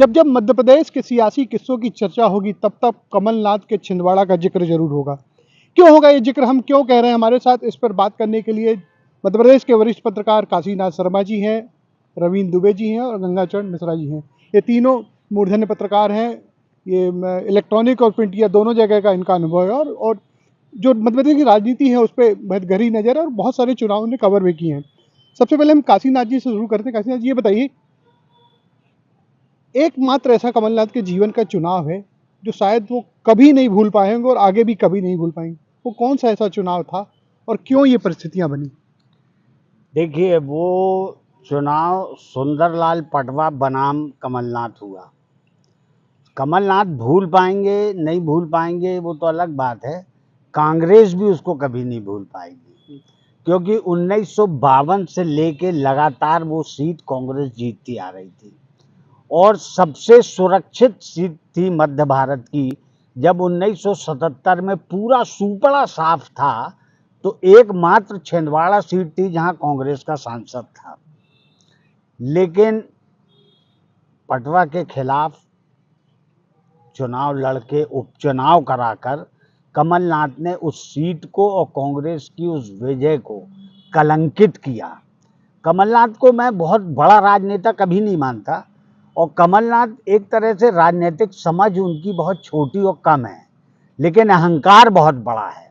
जब जब मध्य प्रदेश के सियासी किस्सों की चर्चा होगी तब तब कमलनाथ के छिंदवाड़ा का जिक्र जरूर होगा। क्यों होगा ये जिक्र, हम क्यों कह रहे हैं? हमारे साथ इस पर बात करने के लिए मध्य प्रदेश के वरिष्ठ पत्रकार काशीनाथ शर्मा जी हैं, रवींद्र दुबे जी हैं और गंगाचरण मिश्रा जी हैं। ये तीनों मूर्धन्य पत्रकार हैं। ये इलेक्ट्रॉनिक और प्रिंट, या दोनों जगह का इनका अनुभव है और जो मध्य प्रदेश की राजनीति है उस पर बहुत गहरी नज़र है और बहुत सारे चुनाव ने कवर भी किए हैं। सबसे पहले हम काशीनाथ जी से शुरू करते हैं। काशीनाथ जी, ये बताइए, एकमात्र ऐसा कमलनाथ के जीवन का चुनाव है जो शायद वो कभी नहीं भूल पाएंगे और आगे भी कभी नहीं भूल पाएंगे, वो कौन सा ऐसा चुनाव था और क्यों ये परिस्थितियां बनी? देखिए, वो चुनाव सुंदरलाल पटवा बनाम कमलनाथ हुआ। कमलनाथ भूल पाएंगे नहीं भूल पाएंगे वो तो अलग बात है। कांग्रेस भी उसको कभी नहीं भूल पाएगी, क्योंकि 1952 से लेके लगातार वो सीट कांग्रेस जीतती आ रही थी और सबसे सुरक्षित सीट थी मध्य भारत की। जब 1977 में पूरा सुपड़ा साफ था तो एकमात्र छिंदवाड़ा सीट थी जहां कांग्रेस का सांसद था, लेकिन पटवा के खिलाफ चुनाव लड़के उपचुनाव कराकर कमलनाथ ने उस सीट को और कांग्रेस की उस विजय को कलंकित किया। कमलनाथ को मैं बहुत बड़ा राजनेता कभी नहीं मानता और कमलनाथ एक तरह से राजनीतिक समझ उनकी बहुत छोटी और कम है, लेकिन अहंकार बहुत बड़ा है।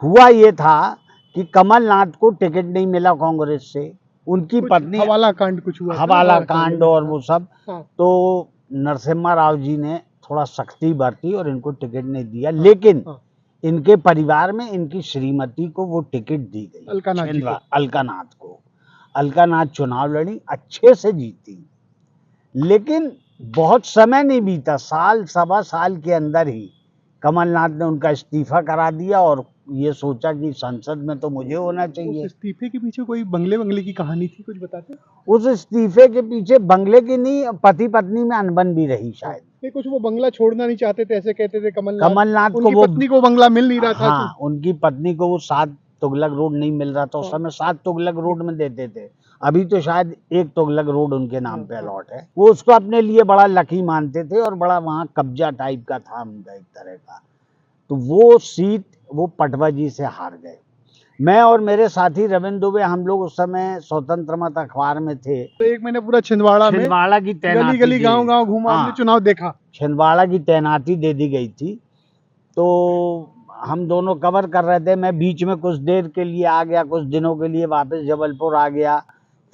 हुआ ये था कि कमलनाथ को टिकट नहीं मिला कांग्रेस से, उनकी पत्नी हवाला कांड कुछ हुआ, हवाला कांड और वो सब। हाँ। तो नरसिम्हा राव जी ने थोड़ा सख्ती बरती और इनको टिकट नहीं दिया, लेकिन इनके परिवार में इनकी श्रीमती को वो टिकट दी गई, अलकानाथ को। अलकानाथ चुनाव लड़ी, अच्छे से जीती, लेकिन बहुत समय नहीं बीता, साल सवा साल के अंदर ही कमलनाथ ने उनका इस्तीफा करा दिया और ये सोचा कि संसद में तो मुझे होना चाहिए। उस इस्तीफे के पीछे कोई बंगले की कहानी थी, कुछ बताते? उस इस्तीफे के पीछे बंगले की नहीं, पति पत्नी में अनबन भी रही शायद। कुछ वो बंगला छोड़ना नहीं चाहते थे, ऐसे कहते थे कमलनाथ को। उनकी पत्नी को बंगला मिल नहीं रहा था। हाँ, उनकी पत्नी को वो 7 तुगलक रोड नहीं मिल रहा था। उस समय 7 तुगलक रोड में देते थे, अभी तो शायद 1 तुगलक रोड उनके नाम पे अलॉट है। वो उसको अपने लिए बड़ा लकी मानते थे और बड़ा वहाँ कब्जा टाइप का था उनका एक तरह का। तो वो सीट वो पटवा जी से हार गए। मैं और मेरे साथी रविंद्र दुबे, हम लोग उस समय स्वतंत्र मत अखबार में थे। तो 1 महीने पूरा छिंदवाड़ा की तैनाती, गली गांव घूमा, हमने चुनाव देखा। छिंदवाड़ा की तैनाती दे दी गई थी, तो हम दोनों कवर कर रहे थे। मैं बीच में कुछ देर के लिए आ गया, कुछ दिनों के लिए वापस जबलपुर आ गया।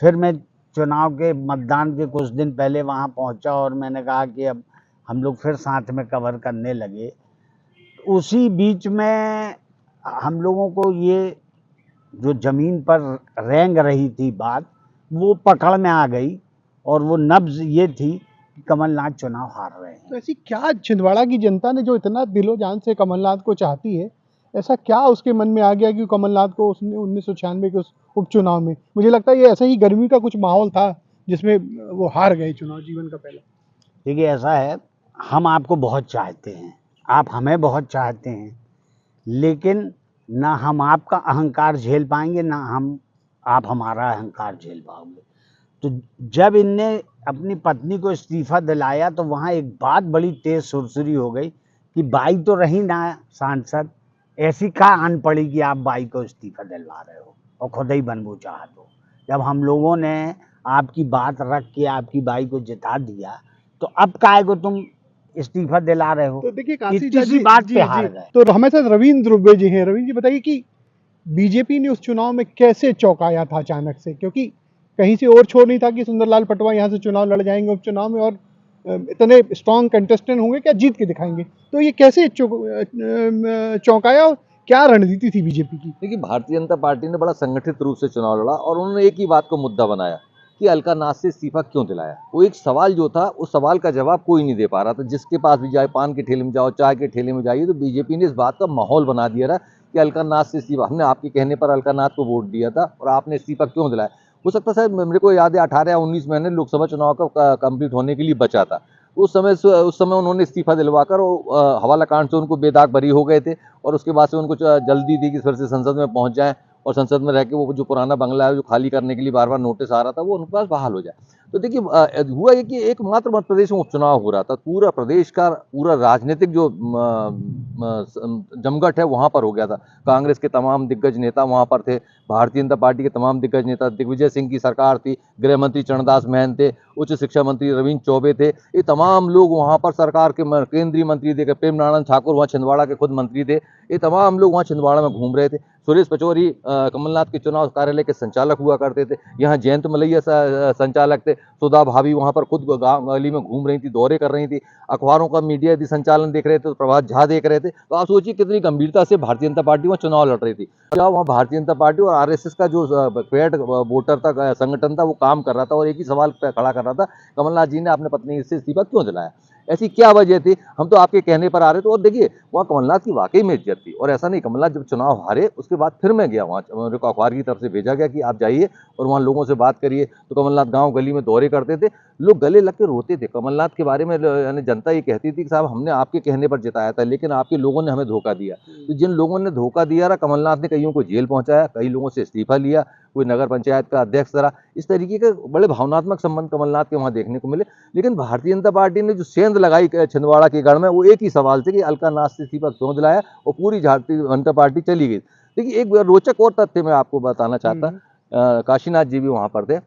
फिर मैं चुनाव के मतदान के कुछ दिन पहले वहाँ पहुँचा और मैंने कहा कि अब हम लोग फिर साथ में कवर करने लगे। उसी बीच में हम लोगों को ये जो जमीन पर रेंग रही थी बात, वो पकड़ में आ गई और वो नब्ज ये थी कि कमलनाथ चुनाव हार रहे हैं। तो ऐसी क्या छिंदवाड़ा की जनता ने जो इतना दिलो जान से कमलनाथ को चाहती है, ऐसा क्या उसके मन में आ गया कि कमलनाथ को उसने 1996 के उस उपचुनाव में, मुझे लगता है ये ऐसा ही गर्मी का कुछ माहौल था जिसमें वो हार गए चुनाव, जीवन का पहला। देखिए, ऐसा है, हम आपको बहुत चाहते हैं, आप हमें बहुत चाहते हैं, लेकिन ना हम आपका अहंकार झेल पाएंगे ना आप हमारा अहंकार झेल पाओगे। तो जब इनने अपनी पत्नी को इस्तीफा दिलाया तो वहाँ एक बात बड़ी तेज सुरसुरी हो गई कि बाई तो रही ना सांसद, ऐसी क्या आन पड़ी कि आप बाई को इस्तीफा दिलवा रहे हो और खुद ही बनबू चाह दो। जब हम लोगों ने आपकी बात रख के आपकी बाई को जिता दिया तो अब काहे को तुम इस्तीफा दिला रहे हो? तो देखिए इसी बात पे हार गए। तो हमारे साथ रवींद्र दुबे जी हैं। रवींद्र जी, बताइए कि बीजेपी ने उस चुनाव में कैसे चौंकाया था अचानक से, क्योंकि कहीं से और छोड़ नहीं था कि सुंदरलाल पटवा यहाँ से चुनाव लड़ जाएंगे उपचुनाव में और इतने स्ट्रॉन्ग कंटेस्टेंट होंगे, क्या जीत के दिखाएंगे। तो ये कैसे चौंकाया और क्या रणनीति थी बीजेपी की? देखिए, भारतीय जनता पार्टी ने बड़ा संगठित रूप से चुनाव लड़ा और उन्होंने एक ही बात को मुद्दा बनाया कि अलकानाथ से इस्तीफा क्यों दिलाया। वो एक सवाल जो था, उस सवाल का जवाब कोई नहीं दे पा रहा था। जिसके पास भी जाए, पान के ठेले में जाओ, चाय के ठेले में जाइए, तो बीजेपी ने इस बात का माहौल बना दिया था कि अलकानाथ से इस्तीफा, हमने आपके कहने पर अलकानाथ को वोट दिया था और आपने इस्तीफा क्यों दिलाया। हो सकता है, मेरे को याद है 18 या 19 महीने लोकसभा चुनाव का कंप्लीट होने के लिए बचा था। उस समय उन्होंने इस्तीफा दिलवाकर हवाला कांड से उनको बेदाग बरी हो गए थे और उसके बाद से उनको जल्दी थी कि फिर से संसद में पहुंच जाएं और संसद में रह के वो जो पुराना बंगला है जो खाली करने के लिए बार बार नोटिस आ रहा था वो उनके पास बहाल हो जाए। तो देखिए हुआ ये कि एकमात्र मध्य प्रदेश में उपचुनाव हो रहा था, पूरा प्रदेश का पूरा राजनीतिक जो जमघट है वहाँ पर हो गया था। कांग्रेस के तमाम दिग्गज नेता वहाँ पर थे, भारतीय जनता पार्टी के तमाम दिग्गज नेता, दिग्विजय सिंह की सरकार थी, गृह मंत्री चरणदास महंत थे, उच्च शिक्षा मंत्री रविन्द्र चौबे थे, ये तमाम लोग वहाँ पर सरकार के केंद्रीय मंत्री थे, प्रेम नारायण ठाकुर वहाँ छिंदवाड़ा के खुद मंत्री थे, ये तमाम लोग वहाँ छिंदवाड़ा में घूम रहे थे। सुरेश पचौरी कमलनाथ के चुनाव कार्यालय के संचालक हुआ करते थे, यहाँ जयंत मलैया संचालक थे, सुधा भाभी वहाँ पर खुद गाँव गली में घूम रही थी, दौरे कर रही थी, अखबारों का मीडिया यदि संचालन देख रहे थे तो प्रभात झा देख रहे थे। तो आप सोचिए कितनी गंभीरता से भारतीय जनता पार्टी वहाँ चुनाव लड़ रही थी। जब वहाँ भारतीय जनता पार्टी और आरएसएस का जो पेड वोटर था, संगठन था, वो काम कर रहा था और एक ही सवाल खड़ा कर रहा था, कमलनाथ जी ने अपने पत्नी से इस्तीफा क्यों दिलाया, ऐसी क्या वजह थी। हम तो आपके कहने पर आ रहे थे और देखिए वहाँ कमलनाथ की वाकई में इज्जत थी। और ऐसा नहीं, कमलनाथ जब चुनाव हारे उसके बाद फिर मैं गया वहाँ, मेरे को अखबार की तरफ से भेजा गया कि आप जाइए और वहाँ लोगों से बात करिए। तो कमलनाथ गांव गली में दौरे करते थे, लोग गले लग के रोते थे। कमलनाथ के बारे में यानी जनता ये कहती थी कि साहब हमने आपके कहने पर जिताया था, लेकिन आपके लोगों ने हमें धोखा दिया। तो जिन लोगों ने धोखा दिया रहा, कमलनाथ ने कईयों को जेल पहुंचाया, कई लोगों से इस्तीफा लिया, कोई नगर पंचायत का अध्यक्ष रहा। इस तरीके के बड़े भावनात्मक संबंध कमलनाथ के वहाँ देखने को मिले। लेकिन भारतीय जनता पार्टी ने जो सेंध लगाई छिंदवाड़ा के गढ़ में, वो एक ही सवाल थे कि अलकानाथ से इस्तीफा क्यों दिलाया, और पूरी भारतीय जनता पार्टी चली गई। देखिए एक रोचक और तथ्य मैं आपको बताना चाहता, काशीनाथ जी भी वहाँ पर थे।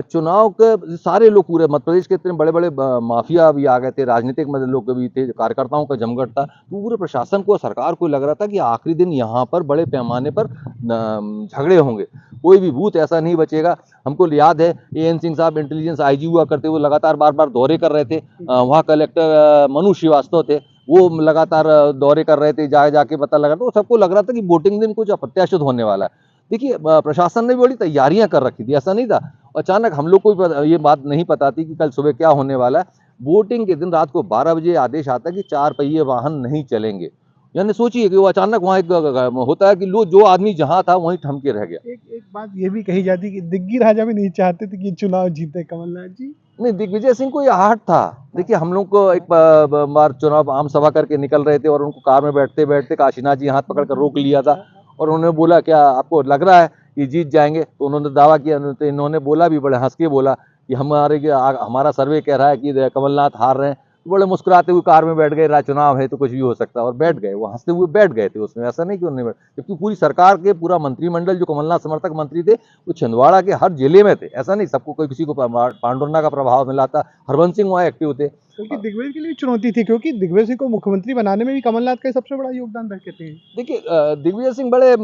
चुनाव के सारे लोग, पूरे मध्य प्रदेश के इतने बड़े बड़े माफिया भी आ गए थे, राजनीतिक लोग भी थे, कार्यकर्ताओं का जमघट था। तो पूरे प्रशासन को, सरकार को लग रहा था कि आखिरी दिन यहाँ पर बड़े पैमाने पर झगड़े होंगे, कोई भी बूथ ऐसा नहीं बचेगा। हमको याद है एएन सिंह साहब इंटेलिजेंस आईजी हुआ करते, वो लगातार बार बार दौरे कर रहे थे। वहाँ कलेक्टर मनु श्रीवास्तव थे, वो लगातार दौरे कर रहे थे, जाके पता लगा। तो सबको लग रहा था कि वोटिंग दिन कुछ अप्रत्याशित होने वाला है। देखिए प्रशासन ने भी बड़ी तैयारियां कर रखी थी, ऐसा नहीं था। अचानक हम लोग को ये बात नहीं पता थी कि कल सुबह क्या होने वाला है। वोटिंग के दिन रात को 12 बजे आदेश आता है कि 4 पहिए वाहन नहीं चलेंगे। यानी सोचिए कि वो अचानक वहाँ एक होता है कि लोग, जो आदमी जहाँ था वहीं थम के रह गया। एक बात ये भी कही जाती कि दिग्गी राजा भी नहीं चाहते थे कि ये चुनाव जीते कमलनाथ जी। नहीं, दिग्विजय सिंह को ये आहट था। देखिए हम लोग को एक बार चुनाव आम सभा करके निकल रहे थे और उनको कार में बैठते बैठते काशीनाथ जी हाथ पकड़ कर रोक लिया था और उन्होंने बोला, क्या आपको लग रहा है कि जीत जाएंगे? तो उन्होंने दावा किया। तो इन्होंने बोला भी, बड़े हंस के बोला कि हमारा सर्वे कह रहा है कि कमलनाथ हार रहे हैं। तो बड़े मुस्कुराते हुए कार में बैठ गए, चुनाव है तो कुछ भी हो सकता है, और बैठ गए। वो हंसते हुए बैठ गए थे उसमें, ऐसा नहीं कि उन्होंने, जबकि पूरी सरकार के पूरा मंत्रिमंडल जो कमलनाथ समर्थक मंत्री थे वो छिंदवाड़ा के हर जिले में थे। ऐसा नहीं सबको, कोई किसी को पांडुरंगा का प्रभाव मिला था। हरबंस सिंह वहाँ एक्टिव थे। बल्कि दिग्विजय के लिए चुनौती थी, क्योंकि दिग्विजय सिंह को मुख्यमंत्री बनाने में भी कमलनाथ का सबसे बड़ा योगदान रह कहते हैं। देखिए दिग्विजय सिंह बड़े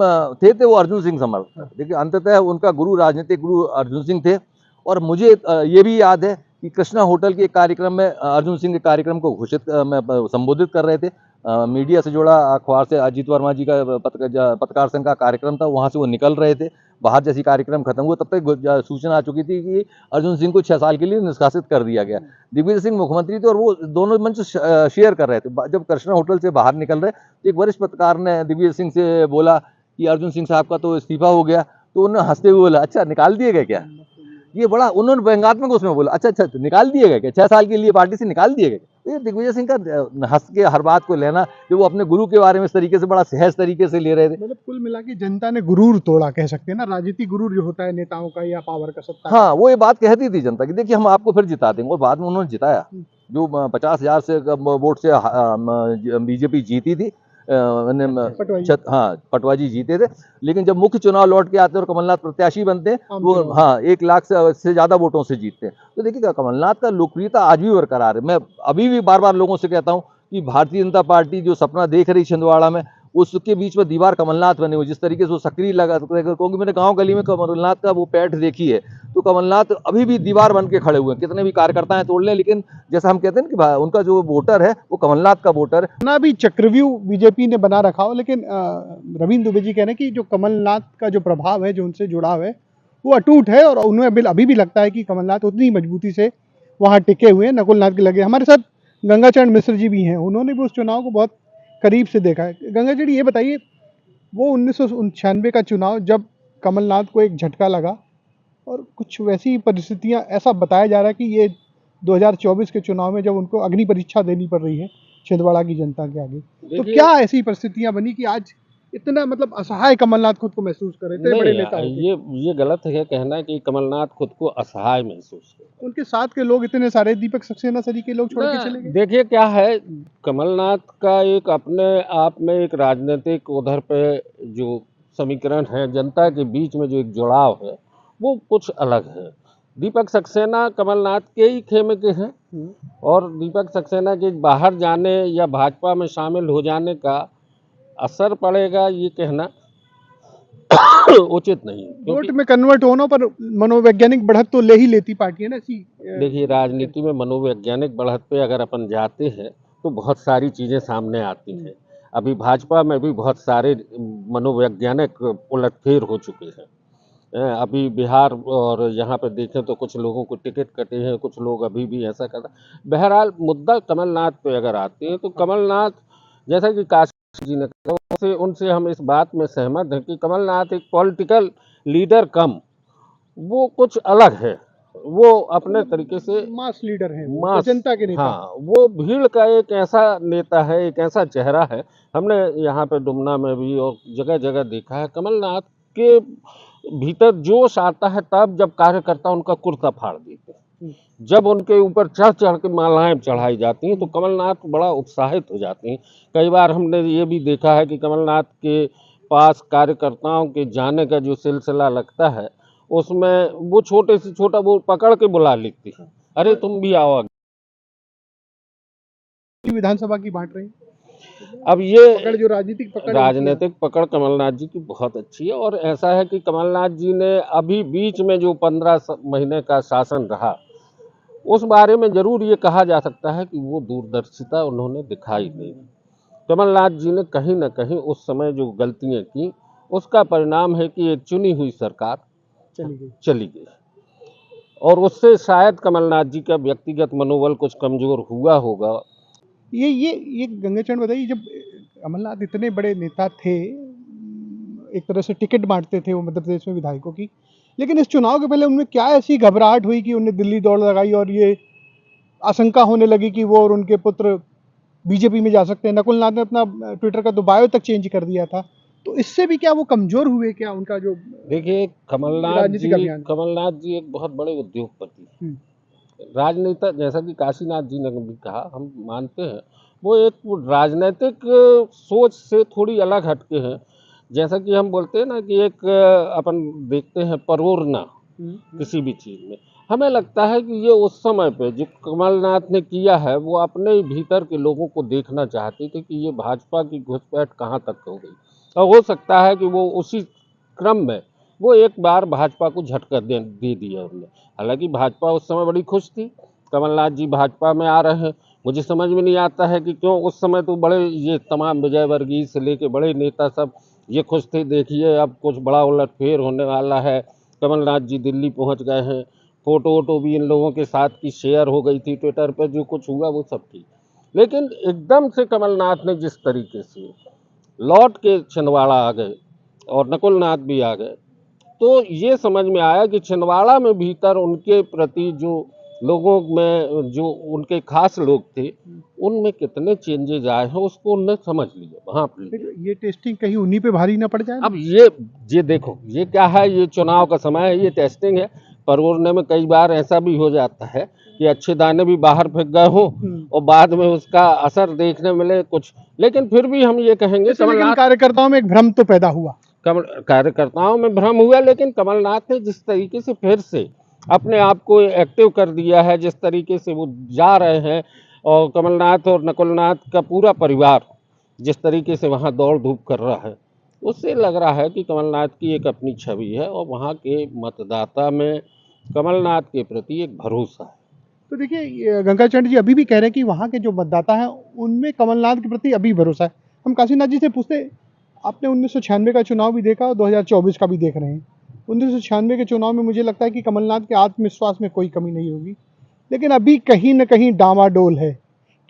थे वो अर्जुन सिंह समर्थक। देखिए अंततः उनका गुरु, राजनीतिक गुरु अर्जुन सिंह थे। और मुझे ये भी याद है कि कृष्णा होटल के एक कार्यक्रम में अर्जुन सिंह के कार्यक्रम को संबोधित कर रहे थे। मीडिया से जुड़ा, अखबार से अजीत वर्मा जी का पत्रकार संघ का कार्यक्रम था, वहाँ से वो निकल रहे थे। बाहर जैसी कार्यक्रम खत्म हुआ तब तक सूचना आ चुकी थी कि अर्जुन सिंह को 6 साल के लिए निष्कासित कर दिया गया। दिग्विजय सिंह मुख्यमंत्री थे और वो दोनों मंच शेयर कर रहे थे। जब कृष्णा होटल से बाहर निकल रहे, एक वरिष्ठ पत्रकार ने दिग्विजय सिंह से बोला कि अर्जुन सिंह साहब का तो इस्तीफा हो गया। तो उन्होंने हंसते हुए बोला, अच्छा निकाल दिए गए क्या? ये बड़ा उन्होंने व्यंग्यात्मक उसमें बोला, अच्छा तो निकाल दिए गए क्या? 6 साल के लिए पार्टी से निकाल दिए गए? तो ये दिग्विजय सिंह का हंस के हर बात को लेना, जो वो अपने गुरु के बारे में इस तरीके से बड़ा सहज तरीके से ले रहे थे। मतलब कुल मिला के जनता ने गुरूर तोड़ा, कह सकते हैं ना, राजनीतिक गुरूर जो होता है नेताओं का या पावर का, सत्ता। हाँ, वो ये बात कहती थी जनता की, देखिए हम आपको फिर जिता देंगे। और बाद में उन्होंने जिताया। जो 50,000 से वोट से बीजेपी जीती थी, पटवा जी जीते थे। लेकिन जब मुख्य चुनाव लौट के आते हैं और कमलनाथ प्रत्याशी बनते हैं, वो 1 लाख से ज्यादा वोटों से जीतते हैं। तो देखिए कमलनाथ का लोकप्रियता आज भी बरकरार है। मैं अभी भी बार बार लोगों से कहता हूँ कि भारतीय जनता पार्टी जो सपना देख रही छिंदवाड़ा में, उसके बीच में दीवार कमलनाथ बने हुए। जिस तरीके से वो सक्रिय लगा, क्योंकि मैंने गांव गली में कमलनाथ का वो पैठ देखी है, तो कमलनाथ अभी भी दीवार बन के खड़े हुए हैं। कितने भी कार्यकर्ता तोड़ लें, लेकिन जैसा हम कहते हैं कि उनका जो वोटर है वो कमलनाथ का वोटर है। ना भी चक्रव्यूह बीजेपी ने बना रखा हो, लेकिन रविन्द्र दुबे जी कह रहे हैं कि जो कमलनाथ का जो प्रभाव है, जो उनसे जुड़ाव है, वो अटूट है। और उन्हें अभी भी लगता है कि कमलनाथ उतनी मजबूती से वहाँ टिके हुए हैं, नकुल नाथ के लगे। हमारे साथ गंगाचरण मिश्र जी भी हैं, उन्होंने भी उस चुनाव को बहुत करीब से देखा है। गंगाचरण ये बताइए, वो 1996 का चुनाव जब कमलनाथ को एक झटका लगा और कुछ वैसी परिस्थितियां, ऐसा बताया जा रहा है कि ये 2024 के चुनाव में जब उनको अग्नि परीक्षा देनी पड़ रही है छिंदवाड़ा की जनता के आगे, तो क्या ऐसी परिस्थितियां बनी कि आज इतना मतलब असहाय कमलनाथ खुद को महसूस कर रहे थे बड़े नेता नहीं, होके। ये गलत है कहना कि कमलनाथ खुद को असहाय महसूस कर। उनके साथ के लोग इतने सारे दीपक सक्सेना सरी के लोग छोड़ के चले गए। देखिए क्या है, कमलनाथ का एक अपने आप में एक राजनीतिक उधर पे जो समीकरण है, जनता के बीच में जो एक जुड़ाव है, वो कुछ अलग है। दीपक सक्सेना कमलनाथ के ही खेमे के हैं, और दीपक सक्सेना के बाहर जाने या भाजपा में शामिल हो जाने का असर पड़ेगा ये कहना उचित नहीं है, वोट क्योंकि में कन्वर्ट होना पर मनोवैज्ञानिक बढ़त तो ले ही लेती पार्टी है ना ऐसी। देखिए राजनीति में मनोवैज्ञानिक बढ़त पे अगर अपन जाते हैं तो बहुत सारी चीज़ें सामने आती हैं। अभी भाजपा में भी बहुत सारे मनोवैज्ञानिक उलटफेर हो चुके हैं। अभी बिहार और यहाँ पे देखें तो कुछ लोगों को टिकट कटे हैं, कुछ लोग अभी भी ऐसा कर रहे हैं। बहरहाल मुद्दा कमलनाथ पे अगर आते हैं तो कमलनाथ, जैसा कि काशी जी ने कहा, उनसे हम इस बात में सहमत हैं कि कमलनाथ एक पॉलिटिकल लीडर कम, वो कुछ अलग है। वो अपने तरीके से मास लीडर है, मास, जनता के नेता। हाँ, वो भीड़ का एक ऐसा नेता है, एक ऐसा चेहरा है। हमने यहाँ पे डुमना में भी और जगह जगह देखा है, कमलनाथ के भीतर जोश आता है तब जब कार्यकर्ता उनका कुर्ता फाड़ देते हैं, जब उनके ऊपर चढ़ चढ़ के मालाएं चढ़ाई जाती हैं तो कमलनाथ बड़ा उत्साहित हो जाते हैं। कई बार हमने ये भी देखा है कि कमलनाथ के पास कार्यकर्ताओं के जाने का जो सिलसिला लगता है, उसमें वो छोटे से छोटा वो पकड़ के बुला लेती है, अरे तुम भी आओ। विधानसभा की बांट रही अब ये पकड़, जो राजनीतिक पकड़ है, राजनीतिक पकड़ कमलनाथ जी की बहुत अच्छी है, और ऐसा है कि कमलनाथ जी ने अभी बीच में जो 15 महीने का शासन रहा, उस बारे में जरूर ये कहा जा सकता है कि वो दूरदर्शिता उन्होंने दिखाई नहीं। कमलनाथ जी ने कहीं ना कहीं उस समय जो गलतियां की, उसका परिणाम है कि एक चुनी हुई सरकार चली गई, और उससे शायद कमलनाथ जी का व्यक्तिगत मनोबल कुछ कमजोर हुआ होगा। ये गंगाचरण बताइए, जब कमलनाथ इतने बड़े नेता थे, एक तरह से टिकट बांटते थे वो मध्य प्रदेश में विधायकों की, लेकिन इस चुनाव के पहले उनमें क्या ऐसी घबराहट हुई कि उन्हें दिल्ली दौड़ लगाई और ये आशंका होने लगी कि वो और उनके पुत्र बीजेपी में जा सकते हैं? नकुल नाथ ने अपना ट्विटर का तो बायो तक चेंज कर दिया था, तो इससे भी क्या वो कमजोर हुए क्या, उनका जो देखिए राजनीतिक अभियान? कमलनाथ जी एक बहुत बड़े उद्योगपति, राजनेता, जैसा कि काशीनाथ जी ने भी कहा, हम मानते हैं वो एक राजनीतिक सोच से थोड़ी अलग हटके हैं। जैसा कि हम बोलते हैं ना कि एक अपन देखते हैं परोरना किसी भी चीज़ में, हमें लगता है कि ये उस समय पे जो कमलनाथ ने किया है, वो अपने ही भीतर के लोगों को देखना चाहते थे कि ये भाजपा की घुसपैठ कहाँ तक हो गई, और हो सकता है कि वो उसी क्रम में वो एक बार भाजपा को झटका दे दिया उन्होंने। हालांकि भाजपा उस समय बड़ी खुश थी, कमलनाथ जी भाजपा में आ रहे हैं। मुझे समझ में नहीं आता है कि क्यों उस समय तो बड़े ये तमाम विजय वर्गीय से लेके बड़े नेता सब ये खुश थे, देखिए अब कुछ बड़ा उलटफेर होने वाला है, कमलनाथ जी दिल्ली पहुंच गए हैं। फोटो वोटो भी इन लोगों के साथ की शेयर हो गई थी ट्विटर पर, जो कुछ हुआ वो सब ठीक। लेकिन एकदम से कमलनाथ ने जिस तरीके से लौट के छिंदवाड़ा आ गए और नकुल नाथ भी आ गए, तो ये समझ में आया कि छिंदवाड़ा में भीतर उनके प्रति जो लोगों में जो उनके खास लोग थे, उनमें कितने चेंजेज आए हैं उसको उन्होंने समझ लिया, भांप लिया। ये टेस्टिंग कहीं उन्हीं पे भारी ना पड़ जाए? अब ये देखो, ये क्या है, ये चुनाव का समय है, ये टेस्टिंग है। परवरने में कई बार ऐसा भी हो जाता है कि अच्छे दाने भी बाहर फेंक गए हों और बाद में उसका असर देखने मिले कुछ, लेकिन फिर भी हम ये कहेंगे कमलनाथ कार्यकर्ताओं में एक भ्रम तो पैदा हुआ, कार्यकर्ताओं में भ्रम हुआ, लेकिन कमलनाथ ने जिस तरीके से फिर से अपने आप को एक्टिव कर दिया है, जिस तरीके से वो जा रहे हैं, और कमलनाथ और नकुलनाथ का पूरा परिवार जिस तरीके से वहाँ दौड़ धूप कर रहा है, उससे लग रहा है कि कमलनाथ की एक अपनी छवि है और वहाँ के मतदाता में कमलनाथ के प्रति एक भरोसा है। तो देखिए गंगाचरण जी अभी भी कह रहे हैं कि वहाँ के जो मतदाता हैं उनमें कमलनाथ के प्रति अभी भरोसा है। हम काशीनाथ जी से पूछते, आपने 1996 का चुनाव भी देखा और 2024 का भी देख रहे हैं। 1996 के चुनाव में मुझे लगता है कि कमलनाथ के आत्मविश्वास में कोई कमी नहीं होगी, लेकिन अभी कहीं न कहीं डामाडोल है।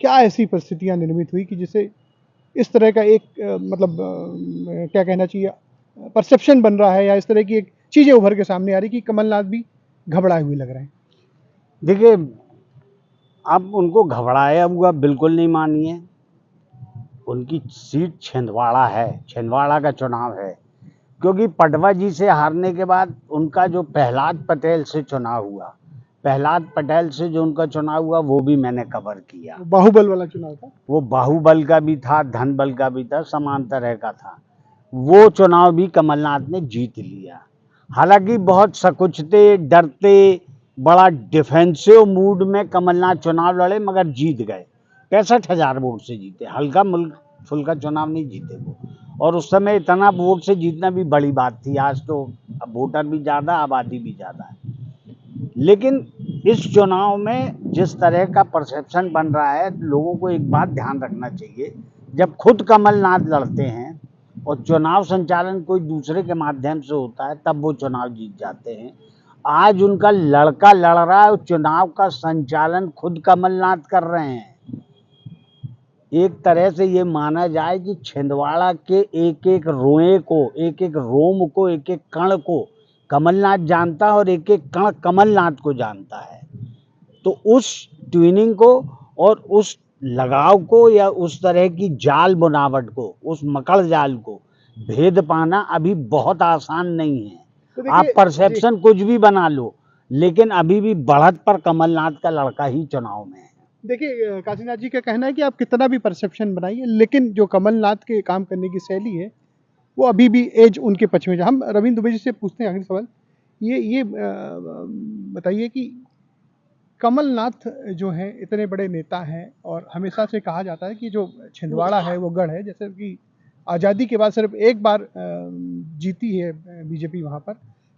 क्या ऐसी परिस्थितियाँ निर्मित हुई कि जिससे इस तरह का एक क्या कहना चाहिए, परसेप्शन बन रहा है, या इस तरह की एक चीज़ें उभर के सामने आ रही कि कमलनाथ भी घबराए हुए लग रहे हैं? देखिए, आप उनको घबराया हुआ बिल्कुल नहीं मानिए, उनकी सीट छिंदवाड़ा है, छिंदवाड़ा का चुनाव है, क्योंकि पटवा जी से हारने के बाद उनका जो प्रहलाद पटेल से चुनाव हुआ, प्रहलाद पटेल से जो उनका चुनाव हुआ वो भी मैंने कवर किया। बाहुबल वाला चुनाव था। वो बाहुबल का भी था, धन बल का भी था, समान तरह का था। वो चुनाव भी कमलनाथ ने जीत लिया। हालांकि बहुत सकुचते, डरते, बड़ा डिफेंसिव मूड में कमलनाथ चुनाव लड़े, मगर जीत गए। 65,000 वोट से जीते, हल्का फुल्का चुनाव नहीं जीते वो। और उस समय इतना वोट से जीतना भी बड़ी बात थी। आज तो अब वोटर भी ज़्यादा, आबादी भी ज़्यादा है। लेकिन इस चुनाव में जिस तरह का परसेप्शन बन रहा है, लोगों को एक बात ध्यान रखना चाहिए, जब खुद कमलनाथ लड़ते हैं और चुनाव संचालन कोई दूसरे के माध्यम से होता है, तब वो चुनाव जीत जाते हैं। आज उनका लड़का लड़ रहा है और चुनाव का संचालन खुद कमलनाथ कर रहे हैं। एक तरह से ये माना जाए कि छिंदवाड़ा के एक एक रोए को, एक एक रोम को, एक एक कण को कमलनाथ जानता है और एक एक कण कमलनाथ को जानता है। तो उस ट्यूनिंग को और उस लगाव को या उस तरह की जाल बुनावट को, उस मकड़ जाल को भेद पाना अभी बहुत आसान नहीं है। तो आप देखिए परसेप्शन कुछ भी बना लो, लेकिन अभी भी बढ़त पर कमलनाथ का लड़का ही चुनाव में है। देखिए काशीनाथ जी का कहना है कि आप कितना भी परसेप्शन बनाइए, लेकिन जो कमलनाथ के काम करने की शैली है वो अभी भी एज उनके पक्ष में। हम रविंद्र दुबे जी से पूछते हैं आखिरी सवाल, ये बताइए कि कमलनाथ जो हैं इतने बड़े नेता हैं और हमेशा से कहा जाता है कि जो छिंदवाड़ा है वो गढ़ है। जैसे कि आज़ादी के बाद सिर्फ एक बार जीती है बीजेपी वहाँ पर,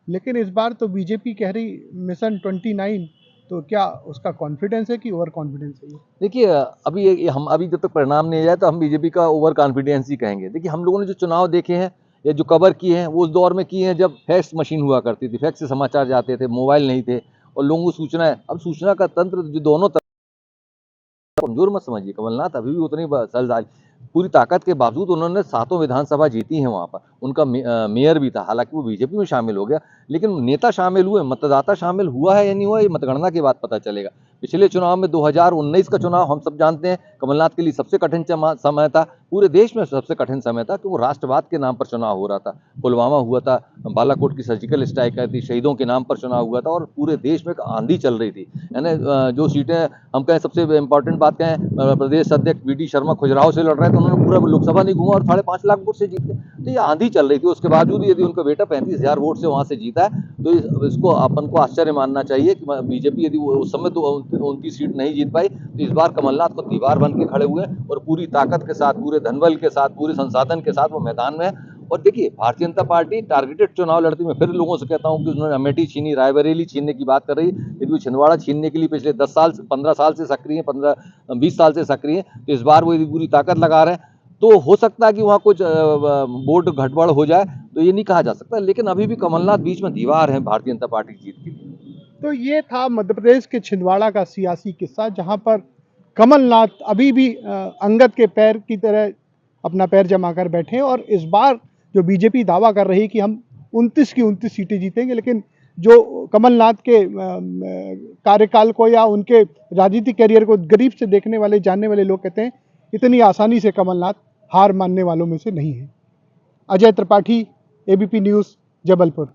लेकिन इस बार तो बीजेपी कह रही मिशन 29। तो क्या उसका कॉन्फिडेंस है कि ओवर कॉन्फिडेंस है? देखिए, हम अभी जब तक परिणाम नहीं आया तो हम बीजेपी का ओवर कॉन्फिडेंस ही कहेंगे। देखिए, हम लोगों ने जो चुनाव देखे हैं या जो कवर किए हैं वो उस दौर में किए हैं जब फैक्स मशीन हुआ करती थी, फैक्स से समाचार जाते थे, मोबाइल नहीं थे और लोगों को सूचना है। अब सूचना का तंत्र जो दोनों कमजोर मत समझिए। कमलनाथ अभी भी उतनी सलदाल, पूरी ताकत के बावजूद उन्होंने 7 विधानसभा जीती हैं। वहाँ पर उनका मेयर भी था, हालांकि वो बीजेपी में शामिल हो गया, लेकिन नेता शामिल हुए, मतदाता शामिल हुआ है या नहीं हुआ, ये मतगणना के बाद पता चलेगा। पिछले चुनाव में 2019 का चुनाव हम सब जानते हैं, कमलनाथ के लिए सबसे कठिन समय था, पूरे देश में सबसे कठिन समय था, क्योंकि राष्ट्रवाद के नाम पर चुनाव हो रहा था। पुलवामा हुआ था, बालाकोट की सर्जिकल स्ट्राइक आई थी, शहीदों के नाम पर चुनाव हुआ था और पूरे देश में आंधी चल रही थी। यानी जो सीटें हम कहें, सबसे इंपॉर्टेंट बात कहें, प्रदेश अध्यक्ष वी डी शर्मा खजुराहो से लड़ रहे थे, उन्होंने पूरा लोकसभा नहीं घूमा और 5.5 लाख वोट से जीत गए। तो ये आंधी चल रही थी, उसके बावजूद यदि उनका बेटा 35,000 वोट से वहां से जीता है तो इसको अपन को आश्चर्य मानना चाहिए कि बीजेपी यदि उस समय तो 29 सीट नहीं जीत पाई, तो इस बार कमलनाथ को दीवार बन के खड़े हुए और पूरी ताकत के साथ, पूरे धनबल के साथ, पूरे संसाधन के साथ वो मैदान में है। और देखिए, भारतीय जनता पार्टी टारगेटेड चुनाव लड़ती, मैं फिर लोगों से कहता हूं कि उन्होंने अमेठी छीनी, रायबरेली छीनने की बात कर रही है, यदि वो छिंदवाड़ा छीनने के लिए पिछले 10 साल 15 साल से सक्रिय है, 15-20 साल से सक्रिय है, तो इस बार वो यदि पूरी ताकत लगा रहे हैं तो हो सकता है कि वहाँ कुछ वोट घटबड़ हो जाए, तो ये नहीं कहा जा सकता। लेकिन अभी भी कमलनाथ बीच में दीवार है भारतीय जनता पार्टी की जीत के लिए। तो ये था मध्य प्रदेश के छिंदवाड़ा का सियासी किस्सा, जहां पर कमलनाथ अभी भी अंगद के पैर की तरह अपना पैर जमा कर बैठे हैं। और इस बार जो बीजेपी दावा कर रही है कि हम 29 की 29 सीटें जीतेंगे, लेकिन जो कमलनाथ के कार्यकाल को या उनके राजनीतिक कैरियर को करीब से देखने वाले, जानने वाले लोग कहते हैं इतनी आसानी से कमलनाथ हार मानने वालों में से नहीं है। Ajay Tripathi, ABP news, Jabalpur.